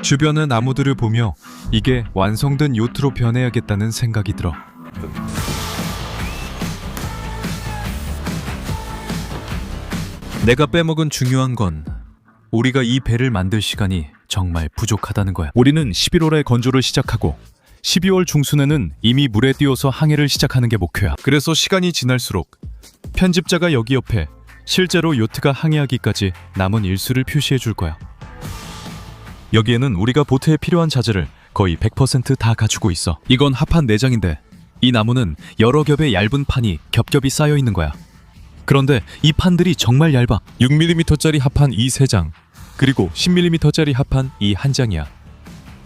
주변의 나무들을 보며 이게 완성된 요트로 변해야겠다는 생각이 들어. 내가 빼먹은 중요한 건 우리가 이 배를 만들 시간이 정말 부족하다는 거야. 우리는 11월에 건조를 시작하고 12월 중순에는 이미 물에 띄워서 항해를 시작하는 게 목표야. 그래서 시간이 지날수록 편집자가 여기 옆에 실제로 요트가 항해하기까지 남은 일수를 표시해 줄 거야. 여기에는 우리가 보트에 필요한 자재를 거의 100% 가지고 있어. 이건 합판 4장인데 이 나무는 여러 겹의 얇은 판이 겹겹이 쌓여 있는 거야. 그런데 이 판들이 정말 얇아. 6mm짜리 합판 이 3장, 그리고 10mm짜리 합판 이 1장이야.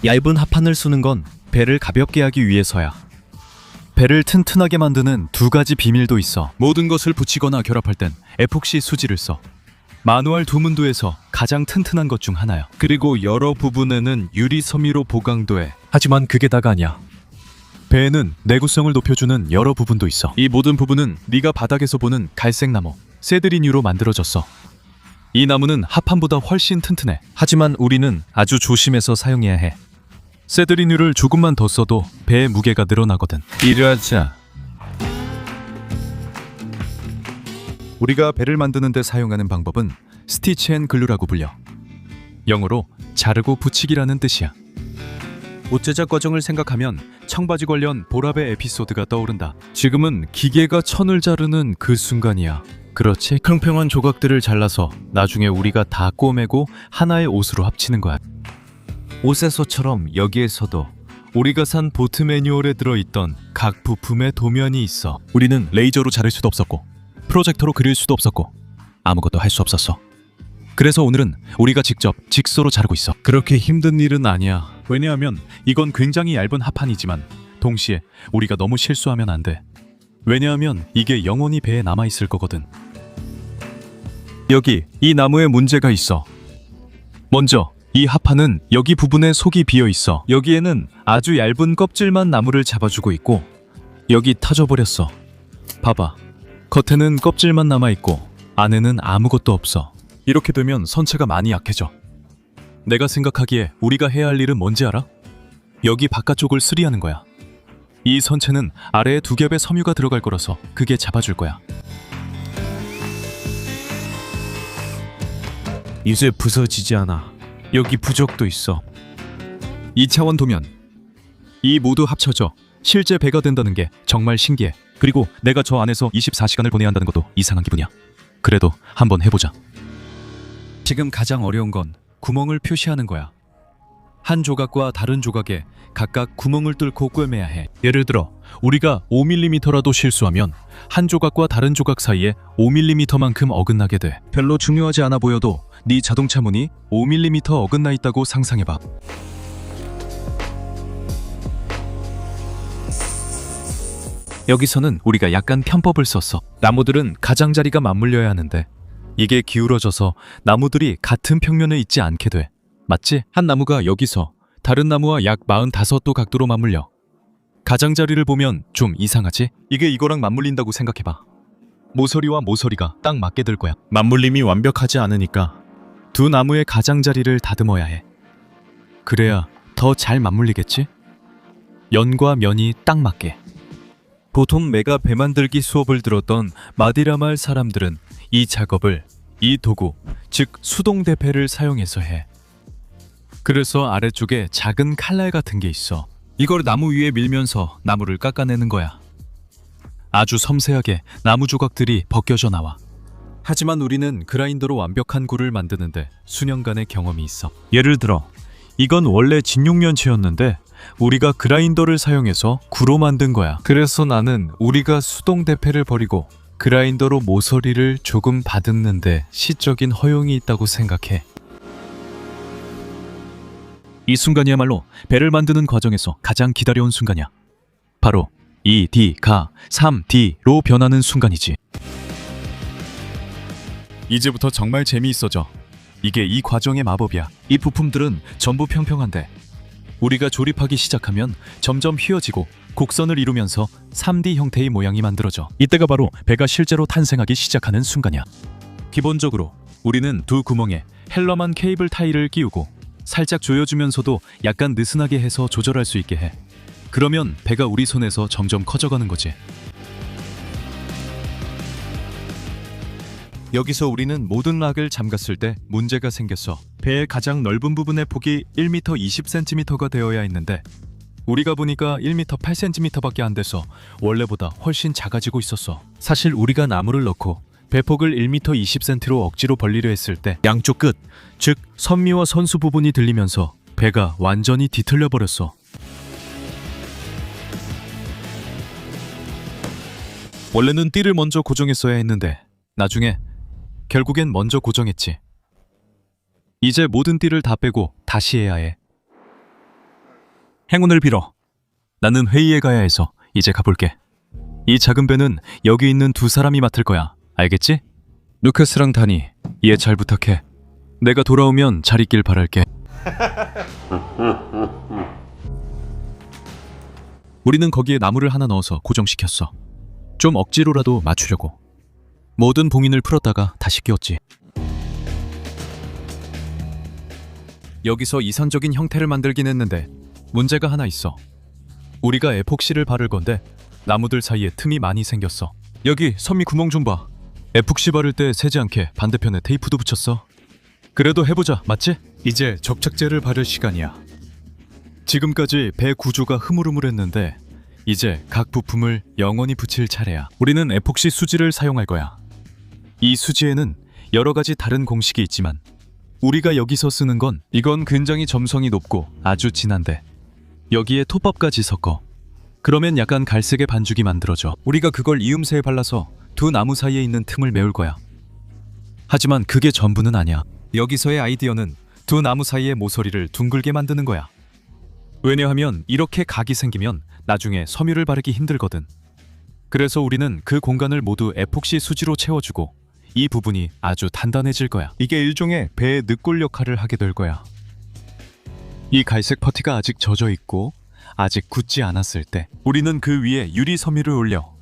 얇은 합판을 쓰는 건 배를 가볍게 하기 위해서야. 배를 튼튼하게 만드는 2가지 비밀도 있어. 모든 것을 붙이거나 결합할 땐 에폭시 수지를 써. 마누알 두문도에서 가장 튼튼한 것 중 하나야. 그리고 여러 부분에는 유리 섬유로 보강돼. 하지만 그게 다가 아니야. 배에는 내구성을 높여주는 여러 부분도 있어. 이 모든 부분은 네가 바닥에서 보는 갈색 나무, 세드리뉴로 만들어졌어. 이 나무는 합판보다 훨씬 튼튼해. 하지만 우리는 아주 조심해서 사용해야 해. 세드리뉴를 조금만 더 써도 배의 무게가 늘어나거든. 이래하자. 우리가 배를 만드는 데 사용하는 방법은 스티치 앤 글루라고 불려. 영어로 자르고 붙이기라는 뜻이야. 옷 제작 과정을 생각하면 청바지 관련 보라배 에피소드가 떠오른다. 지금은 기계가 천을 자르는 그 순간이야. 그렇지? 평평한 조각들을 잘라서 나중에 우리가 다 꼬매고 하나의 옷으로 합치는 거야. 옷에서처럼 여기에서도 우리가 산 보트 매뉴얼에 들어있던 각 부품의 도면이 있어. 우리는 레이저로 자를 수도 없었고 프로젝터로 그릴 수도 없었고 아무것도 할 수 없었어. 그래서 오늘은 우리가 직접 직소로 자르고 있어. 그렇게 힘든 일은 아니야. 왜냐하면 이건 굉장히 얇은 합판이지만 동시에 우리가 너무 실수하면 안 돼. 왜냐하면 이게 영원히 배에 남아있을 거거든. 여기 이 나무에 문제가 있어. 먼저 이 합판은 여기 부분에 속이 비어있어. 여기에는 아주 얇은 껍질만 나무를 잡아주고 있고 여기 타져버렸어. 봐봐. 겉에는 껍질만 남아있고 안에는 아무것도 없어. 이렇게 되면 선체가 많이 약해져. 내가 생각하기에 우리가 해야 할 일은 뭔지 알아? 여기 바깥쪽을 수리하는 거야. 이 선체는 아래에 2겹의 섬유가 들어갈 거라서 그게 잡아줄 거야. 이제 부서지지 않아. 여기 부적도 있어. 2차원 도면. 이 모두 합쳐져 실제 배가 된다는 게 정말 신기해. 그리고 내가 저 안에서 24시간을 보내야 한다는 것도 이상한 기분이야. 그래도 한번 해보자. 지금 가장 어려운 건 구멍을 표시하는 거야. 한 조각과 다른 조각에 각각 구멍을 뚫고 꿰매야 해. 예를 들어 우리가 5mm라도 실수하면 한 조각과 다른 조각 사이에 5mm만큼 어긋나게 돼. 별로 중요하지 않아 보여도 네 자동차 문이 5mm 어긋나 있다고 상상해봐. 여기서는 우리가 약간 편법을 썼어. 나무들은 가장자리가 맞물려야 하는데 이게 기울어져서 나무들이 같은 평면에 있지 않게 돼. 맞지? 한 나무가 여기서 다른 나무와 약 45도 각도로 맞물려. 가장자리를 보면 좀 이상하지? 이게 이거랑 맞물린다고 생각해봐. 모서리와 모서리가 딱 맞게 될 거야. 맞물림이 완벽하지 않으니까 2 나무의 가장자리를 다듬어야 해. 그래야 더 잘 맞물리겠지? 연과 면이 딱 맞게. 보통 내가 배 만들기 수업을 들었던 마디라 마을 사람들은 이 작업을 이 도구, 즉 수동 대패를 사용해서 해. 그래서 아래쪽에 작은 칼날 같은 게 있어. 이걸 나무 위에 밀면서 나무를 깎아내는 거야. 아주 섬세하게 나무 조각들이 벗겨져 나와. 하지만 우리는 그라인더로 완벽한 굴을 만드는데 수년간의 경험이 있어. 예를 들어 이건 원래 진육면체였는데 우리가 그라인더를 사용해서 구로 만든 거야. 그래서 나는 우리가 수동 대패를 버리고 그라인더로 모서리를 조금 다듬는데 시적인 허용이 있다고 생각해. 이 순간이야말로 배를 만드는 과정에서 가장 기다려온 순간이야. 바로 2D가 3D로 변하는 순간이지. 이제부터 정말 재미있어져. 이게 이 과정의 마법이야. 이 부품들은 전부 평평한데 우리가 조립하기 시작하면 점점 휘어지고 곡선을 이루면서 3D 형태의 모양이 만들어져. 이때가 바로 배가 실제로 탄생하기 시작하는 순간이야. 기본적으로 우리는 2 구멍에 헬러만 케이블 타일을 끼우고 살짝 조여주면서도 약간 느슨하게 해서 조절할 수 있게 해. 그러면 배가 우리 손에서 점점 커져가는 거지. 여기서 우리는 모든 락을 잠갔을 때 문제가 생겼어. 배의 가장 넓은 부분의 폭이 1m 20cm가 되어야 했는데 우리가 보니까 1m 8cm밖에 안 돼서 원래보다 훨씬 작아지고 있었어. 사실 우리가 나무를 넣고 배폭을 1m 20cm로 억지로 벌리려 했을 때 양쪽 끝, 즉 선미와 선수 부분이 들리면서 배가 완전히 뒤틀려 버렸어. 원래는 띠를 먼저 고정했어야 했는데 나중에 결국엔 먼저 고정했지. 이제 모든 띠를 다 빼고 다시 해야 해. 행운을 빌어. 나는 회의에 가야 해서 이제 가볼게. 이 작은 배는 여기 있는 두 사람이 맡을 거야. 알겠지? 루카스랑 다니, 이해 잘 부탁해. 내가 돌아오면 잘 있길 바랄게. 우리는 거기에 나무를 하나 넣어서 고정시켰어. 좀 억지로라도 맞추려고. 모든 봉인을 풀었다가 다시 끼웠지. 여기서 이상적인 형태를 만들긴 했는데 문제가 하나 있어. 우리가 에폭시를 바를 건데 나무들 사이에 틈이 많이 생겼어. 여기 선미 구멍 좀 봐. 에폭시 바를 때 새지 않게 반대편에 테이프도 붙였어. 그래도 해보자, 맞지? 이제 접착제를 바를 시간이야. 지금까지 배 구조가 흐물흐물했는데 이제 각 부품을 영원히 붙일 차례야. 우리는 에폭시 수지를 사용할 거야. 이 수지에는 여러 가지 다른 공식이 있지만 우리가 여기서 쓰는 건 이건 굉장히 점성이 높고 아주 진한데 여기에 톱밥까지 섞어. 그러면 약간 갈색의 반죽이 만들어져. 우리가 그걸 이음새에 발라서 두 나무 사이에 있는 틈을 메울 거야. 하지만 그게 전부는 아니야. 여기서의 아이디어는 두 나무 사이의 모서리를 둥글게 만드는 거야. 왜냐하면 이렇게 각이 생기면 나중에 섬유를 바르기 힘들거든. 그래서 우리는 그 공간을 모두 에폭시 수지로 채워주고 이 부분이 아주 단단해질 거야. 이게 일종의 배의 늑골 역할을 하게 될 거야. 이 갈색 퍼티가 아직 젖어 있고 아직 굳지 않았을 때 우리는 그 위에 유리 섬유를 올려.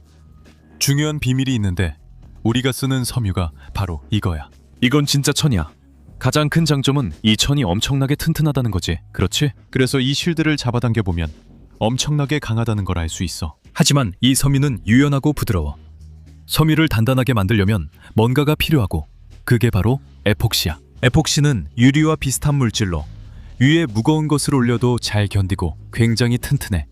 중요한 비밀이 있는데 우리가 쓰는 섬유가 바로 이거야. 이건 진짜 천이야. 가장 큰 장점은 이 천이 엄청나게 튼튼하다는 거지. 그렇지? 그래서 이 쉴드를 잡아당겨 보면 엄청나게 강하다는 걸 알 수 있어. 하지만 이 섬유는 유연하고 부드러워. 섬유를 단단하게 만들려면 뭔가가 필요하고 그게 바로 에폭시야. 에폭시는 유리와 비슷한 물질로 위에 무거운 것을 올려도 잘 견디고 굉장히 튼튼해.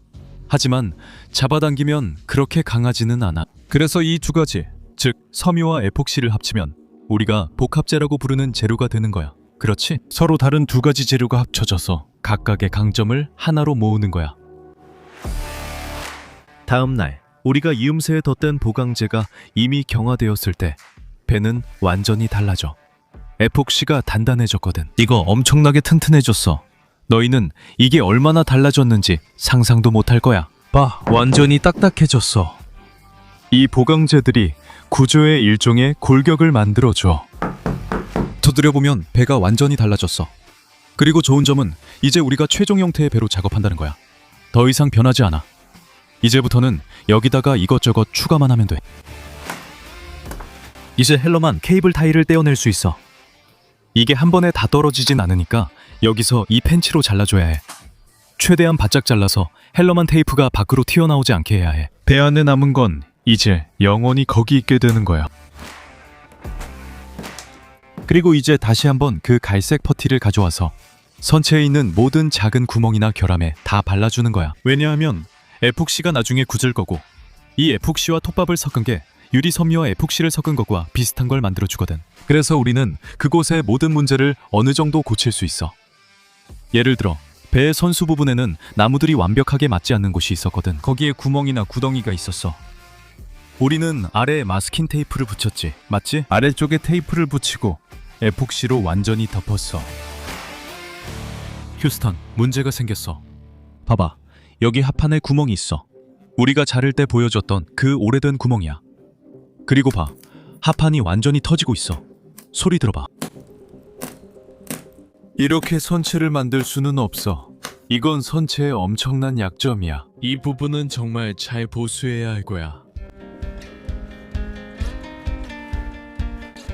하지만 잡아당기면 그렇게 강하지는 않아. 그래서 이 두 가지, 즉 섬유와 에폭시를 합치면 우리가 복합재라고 부르는 재료가 되는 거야. 그렇지? 서로 다른 두 가지 재료가 합쳐져서 각각의 강점을 하나로 모으는 거야. 다음 날 우리가 이음새에 덧댄 보강제가 이미 경화되었을 때 배는 완전히 달라져. 에폭시가 단단해졌거든. 이거 엄청나게 튼튼해졌어. 너희는 이게 얼마나 달라졌는지 상상도 못할 거야. 봐, 완전히 딱딱해졌어. 이 보강제들이 구조의 일종의 골격을 만들어줘. 두드려보면 배가 완전히 달라졌어. 그리고 좋은 점은 이제 우리가 최종 형태의 배로 작업한다는 거야. 더 이상 변하지 않아. 이제부터는 여기다가 이것저것 추가만 하면 돼. 이제 헬러만 케이블 타이를 떼어낼 수 있어. 이게 한 번에 다 떨어지진 않으니까 여기서 이 펜치로 잘라줘야 해. 최대한 바짝 잘라서 헬러만 테이프가 밖으로 튀어나오지 않게 해야 해. 배 안에 남은 건 이제 영원히 거기 있게 되는 거야. 그리고 이제 다시 한번 그 갈색 퍼티를 가져와서 선체에 있는 모든 작은 구멍이나 결함에 다 발라주는 거야. 왜냐하면 에폭시가 나중에 굳을 거고 이 에폭시와 톱밥을 섞은 게 유리 섬유와 에폭시를 섞은 것과 비슷한 걸 만들어주거든. 그래서 우리는 그곳의 모든 문제를 어느 정도 고칠 수 있어. 예를 들어 배의 선수 부분에는 나무들이 완벽하게 맞지 않는 곳이 있었거든. 거기에 구멍이나 구덩이가 있었어. 우리는 아래에 마스킹 테이프를 붙였지. 맞지? 아래쪽에 테이프를 붙이고 에폭시로 완전히 덮었어. 휴스턴, 문제가 생겼어. 봐봐, 여기 하판에 구멍이 있어. 우리가 자를 때 보여줬던 그 오래된 구멍이야. 그리고 봐, 하판이 완전히 터지고 있어. 소리 들어봐. 이렇게 선체를 만들 수는 없어. 이건 선체의 엄청난 약점이야. 이 부분은 정말 잘 보수해야 할 거야.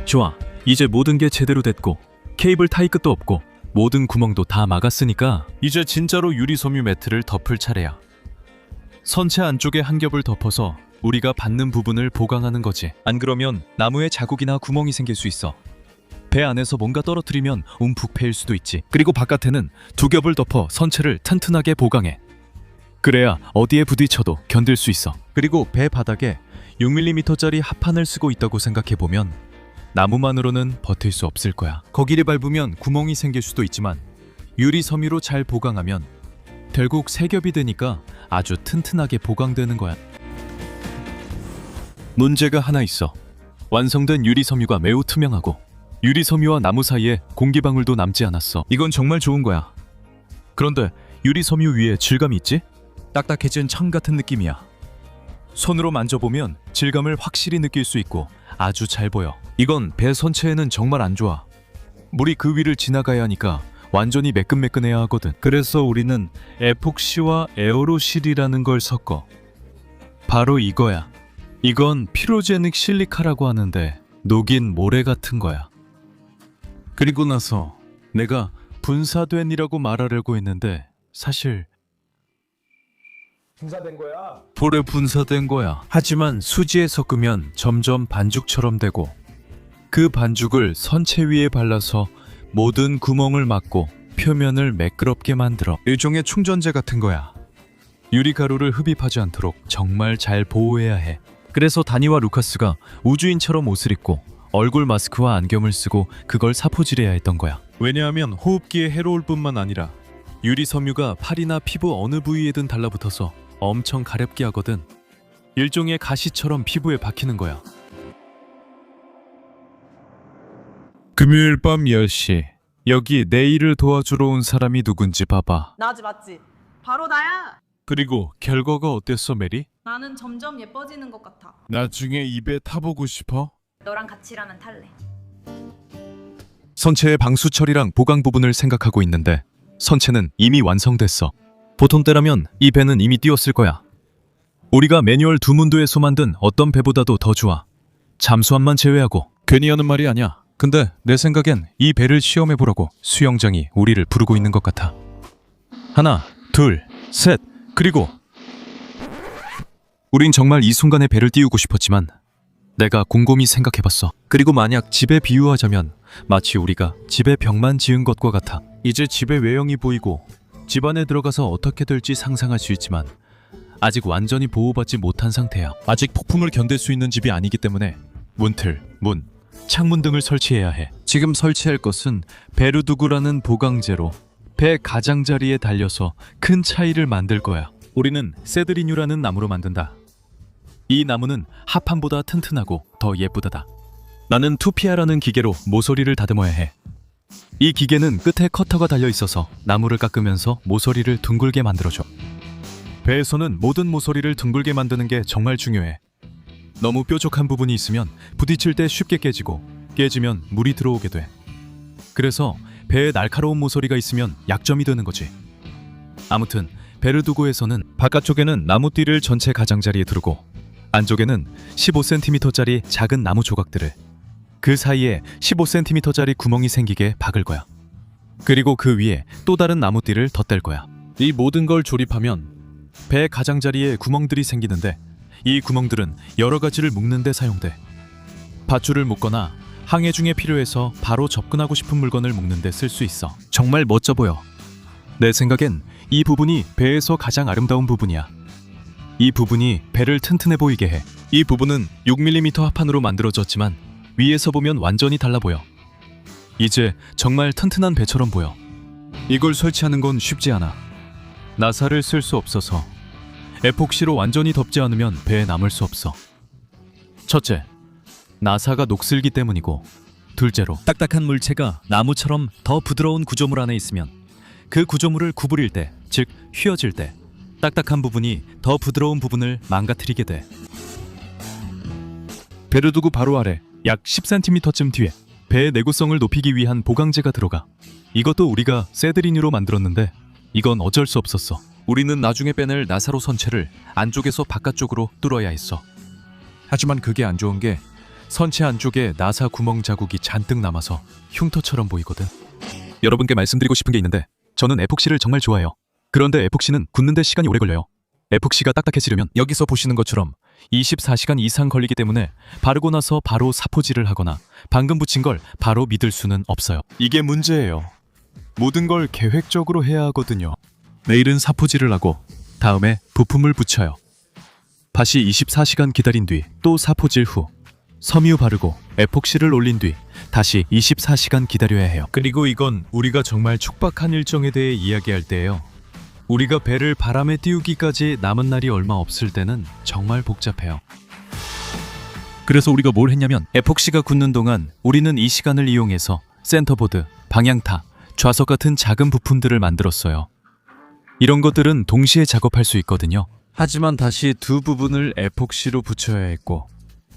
좋아, 이제 모든 게 제대로 됐고 케이블 타이 끝도 없고 모든 구멍도 다 막았으니까 이제 진짜로 유리섬유 매트를 덮을 차례야. 선체 안쪽에 한 겹을 덮어서 우리가 받는 부분을 보강하는 거지. 안 그러면 나무에 자국이나 구멍이 생길 수 있어. 배 안에서 뭔가 떨어뜨리면 움푹 패일 수도 있지. 그리고 바깥에는 두 겹을 덮어 선체를 튼튼하게 보강해. 그래야 어디에 부딪혀도 견딜 수 있어. 그리고 배 바닥에 6mm짜리 합판을 쓰고 있다고 생각해보면 나무만으로는 버틸 수 없을 거야. 거기를 밟으면 구멍이 생길 수도 있지만 유리 섬유로 잘 보강하면 결국 세 겹이 되니까 아주 튼튼하게 보강되는 거야. 문제가 하나 있어. 완성된 유리 섬유가 매우 투명하고 유리 섬유와 나무 사이에 공기방울도 남지 않았어. 이건 정말 좋은 거야. 그런데 유리 섬유 위에 질감이 있지? 딱딱해진 청 같은 느낌이야. 손으로 만져보면 질감을 확실히 느낄 수 있고 아주 잘 보여. 이건 배 선체에는 정말 안 좋아. 물이 그 위를 지나가야 하니까 완전히 매끈매끈해야 하거든. 그래서 우리는 에폭시와 에어로실이라는 걸 섞어. 바로 이거야. 이건 피로제닉 실리카라고 하는데 녹인 모래 같은 거야. 그리고 나서 내가 분사된이라고 말하려고 했는데 사실 분사된 거야. 볼에 분사된 거야. 하지만 수지에 섞으면 점점 반죽처럼 되고 그 반죽을 선체 위에 발라서 모든 구멍을 막고 표면을 매끄럽게 만들어. 일종의 충전재 같은 거야. 유리가루를 흡입하지 않도록 정말 잘 보호해야 해. 그래서 다니와 루카스가 우주인처럼 옷을 입고 얼굴 마스크와 안경을 쓰고 그걸 사포질해야 했던 거야. 왜냐하면 호흡기에 해로울 뿐만 아니라 유리 섬유가 팔이나 피부 어느 부위에든 달라붙어서 엄청 가렵게 하거든. 일종의 가시처럼 피부에 박히는 거야. 금요일 밤 10시. 여기 내 일을 도와주러 온 사람이 누군지 봐봐. 나지 맞지? 바로 나야. 그리고 결과가 어땠어, 메리? 나는 점점 예뻐지는 것 같아. 나중에 입에 타보고 싶어? 너랑 같이 일하면 탈래. 선체의 방수 처리랑 보강 부분을 생각하고 있는데 선체는 이미 완성됐어. 보통 때라면 이 배는 이미 띄웠을 거야. 우리가 매뉴얼 두 문도에서 만든 어떤 배보다도 더 좋아. 잠수함만 제외하고. 괜히 하는 말이 아니야. 근데 내 생각엔 이 배를 시험해보라고 수영장이 우리를 부르고 있는 것 같아. 하나, 둘, 셋, 그리고 우린 정말 이 순간에 배를 띄우고 싶었지만 내가 곰곰이 생각해봤어. 그리고 만약 집에 비유하자면 마치 우리가 집에 벽만 지은 것과 같아. 이제 집의 외형이 보이고 집 안에 들어가서 어떻게 될지 상상할 수 있지만 아직 완전히 보호받지 못한 상태야. 아직 폭풍을 견딜 수 있는 집이 아니기 때문에 문틀, 문, 창문 등을 설치해야 해. 지금 설치할 것은 베르두그라는 보강재로 배 가장자리에 달려서 큰 차이를 만들 거야. 우리는 세드리뉴라는 나무로 만든다. 이 나무는 합판보다 튼튼하고 더 예쁘다다. 나는 투피아라는 기계로 모서리를 다듬어야 해. 이 기계는 끝에 커터가 달려 있어서 나무를 깎으면서 모서리를 둥글게 만들어줘. 배에서는 모든 모서리를 둥글게 만드는 게 정말 중요해. 너무 뾰족한 부분이 있으면 부딪힐 때 쉽게 깨지고 깨지면 물이 들어오게 돼. 그래서 배에 날카로운 모서리가 있으면 약점이 되는 거지. 아무튼 베르두고에서는 바깥쪽에는 나무띠를 전체 가장자리에 두르고 안쪽에는 15cm짜리 작은 나무 조각들을 그 사이에 15cm짜리 구멍이 생기게 박을 거야. 그리고 그 위에 또 다른 나무띠를 덧댈 거야. 이 모든 걸 조립하면 배 가장자리에 구멍들이 생기는데 이 구멍들은 여러 가지를 묶는 데 사용돼. 밧줄을 묶거나 항해 중에 필요해서 바로 접근하고 싶은 물건을 묶는 데 쓸 수 있어. 정말 멋져 보여. 내 생각엔 이 부분이 배에서 가장 아름다운 부분이야. 이 부분이 배를 튼튼해 보이게 해. 이 부분은 6mm 합판으로 만들어졌지만 위에서 보면 완전히 달라 보여. 이제 정말 튼튼한 배처럼 보여. 이걸 설치하는 건 쉽지 않아. 나사를 쓸 수 없어서 에폭시로 완전히 덮지 않으면 배에 남을 수 없어. 첫째, 나사가 녹슬기 때문이고 둘째로 딱딱한 물체가 나무처럼 더 부드러운 구조물 안에 있으면 그 구조물을 구부릴 때, 즉 휘어질 때 딱딱한 부분이 더 부드러운 부분을 망가뜨리게 돼. 배를 두고 바로 아래 약 10cm쯤 뒤에 배의 내구성을 높이기 위한 보강재가 들어가. 이것도 우리가 세드리뉴로 만들었는데 이건 어쩔 수 없었어. 우리는 나중에 빼낼 나사로 선체를 안쪽에서 바깥쪽으로 뚫어야 했어. 하지만 그게 안 좋은 게 선체 안쪽에 나사 구멍 자국이 잔뜩 남아서 흉터처럼 보이거든. 여러분께 말씀드리고 싶은 게 있는데 저는 에폭시를 정말 좋아해요. 그런데 에폭시는 굳는데 시간이 오래 걸려요. 에폭시가 딱딱해지려면 여기서 보시는 것처럼 24시간 이상 걸리기 때문에 바르고 나서 바로 사포질을 하거나 방금 붙인 걸 바로 믿을 수는 없어요. 이게 문제예요. 모든 걸 계획적으로 해야 하거든요. 내일은 사포질을 하고 다음에 부품을 붙여요. 다시 24시간 기다린 뒤 또 사포질 후 섬유 바르고 에폭시를 올린 뒤 다시 24시간 기다려야 해요. 그리고 이건 우리가 정말 촉박한 일정에 대해 이야기할 때예요. 우리가 배를 바람에 띄우기까지 남은 날이 얼마 없을 때는 정말 복잡해요. 그래서 우리가 뭘 했냐면 에폭시가 굳는 동안 우리는 이 시간을 이용해서 센터보드, 방향타, 좌석 같은 작은 부품들을 만들었어요. 이런 것들은 동시에 작업할 수 있거든요. 하지만 다시 두 부분을 에폭시로 붙여야 했고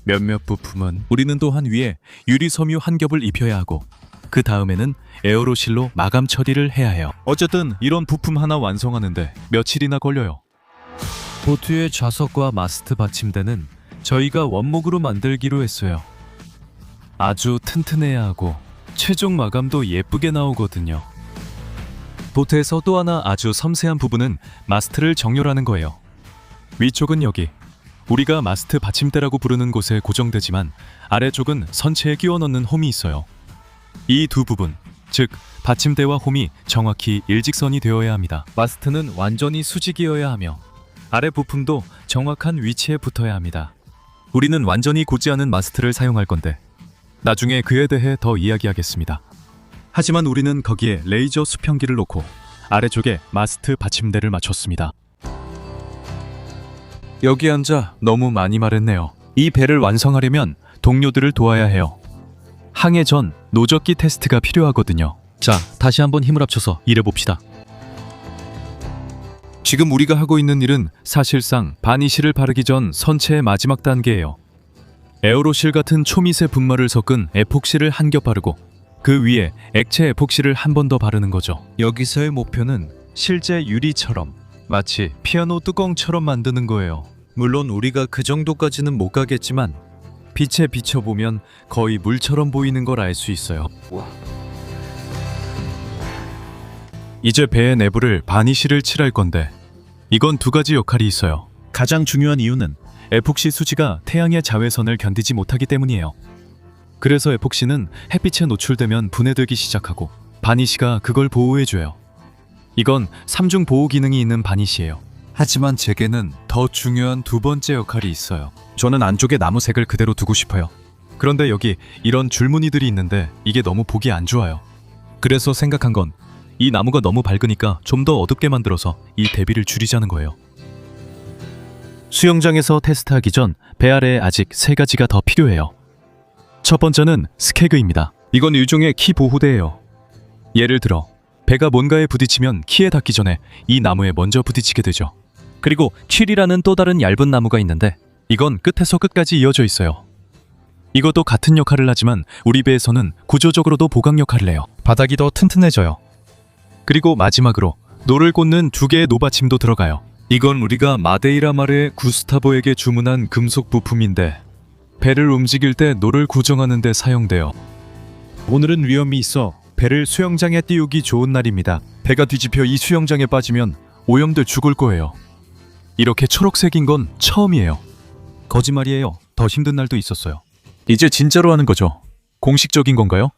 몇몇 부품은 우리는 또한 위에 유리 섬유 한 겹을 입혀야 하고 그 다음에는 에어로실로 마감 처리를 해야 해요. 어쨌든 이런 부품 하나 완성하는데 며칠이나 걸려요. 보트의 좌석과 마스트 받침대는 저희가 원목으로 만들기로 했어요. 아주 튼튼해야 하고 최종 마감도 예쁘게 나오거든요. 보트에서 또 하나 아주 섬세한 부분은 마스트를 정렬하는 거예요. 위쪽은 여기 우리가 마스트 받침대라고 부르는 곳에 고정되지만 아래쪽은 선체에 끼워 넣는 홈이 있어요. 이 두 부분, 즉 받침대와 홈이 정확히 일직선이 되어야 합니다. 마스트는 완전히 수직이어야 하며 아래 부품도 정확한 위치에 붙어야 합니다. 우리는 완전히 굳지 않은 마스트를 사용할 건데 나중에 그에 대해 더 이야기하겠습니다. 하지만 우리는 거기에 레이저 수평기를 놓고 아래쪽에 마스트 받침대를 맞췄습니다. 여기 앉아 너무 많이 말했네요. 이 배를 완성하려면 동료들을 도와야 해요. 항해 전 노젓기 테스트가 필요하거든요. 자, 다시 한번 힘을 합쳐서 일해봅시다. 지금 우리가 하고 있는 일은 사실상 바니쉬를 바르기 전 선체의 마지막 단계예요. 에어로실 같은 초미세 분말을 섞은 에폭시를 한 겹 바르고 그 위에 액체 에폭시를 한 번 더 바르는 거죠. 여기서의 목표는 실제 유리처럼 마치 피아노 뚜껑처럼 만드는 거예요. 물론 우리가 그 정도까지는 못 가겠지만 빛에 비춰보면 거의 물처럼 보이는 걸 알 수 있어요. 이제 배의 내부를 바니쉬를 칠할 건데 이건 두 가지 역할이 있어요. 가장 중요한 이유는 에폭시 수지가 태양의 자외선을 견디지 못하기 때문이에요. 그래서 에폭시는 햇빛에 노출되면 분해되기 시작하고 바니쉬가 그걸 보호해줘요. 이건 3중 보호 기능이 있는 바니쉬예요. 하지만 제게는 더 중요한 두 번째 역할이 있어요. 저는 안쪽에 나무색을 그대로 두고 싶어요. 그런데 여기 이런 줄무늬들이 있는데 이게 너무 보기 안 좋아요. 그래서 생각한 건 이 나무가 너무 밝으니까 좀 더 어둡게 만들어서 이 대비를 줄이자는 거예요. 수영장에서 테스트하기 전 배 아래에 아직 세 가지가 더 필요해요. 첫 번째는 스케그입니다. 이건 일종의 키 보호대예요. 예를 들어 배가 뭔가에 부딪히면 키에 닿기 전에 이 나무에 먼저 부딪히게 되죠. 그리고 칠이라는 또 다른 얇은 나무가 있는데 이건 끝에서 끝까지 이어져 있어요. 이것도 같은 역할을 하지만 우리 배에서는 구조적으로도 보강 역할을 해요. 바닥이 더 튼튼해져요. 그리고 마지막으로 노를 꽂는 두 개의 노받침도 들어가요. 이건 우리가 마데이라 마르의 구스타보에게 주문한 금속 부품인데 배를 움직일 때 노를 고정하는 데 사용돼요. 오늘은 위험이 있어 배를 수영장에 띄우기 좋은 날입니다. 배가 뒤집혀 이 수영장에 빠지면 오염돼 죽을 거예요. 이렇게 초록색인 건 처음이에요. 거짓말이에요. 더 힘든 날도 있었어요. 이제 진짜로 하는 거죠. 공식적인 건가요?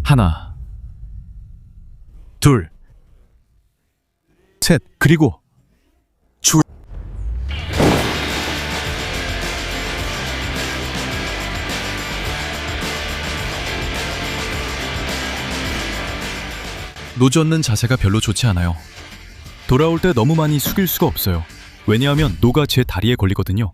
하나, 둘, 셋, 그리고 줄. 노젓는 자세가 별로 좋지 않아요. 돌아올 때 너무 많이 숙일 수가 없어요. 왜냐하면 노가 제 다리에 걸리거든요.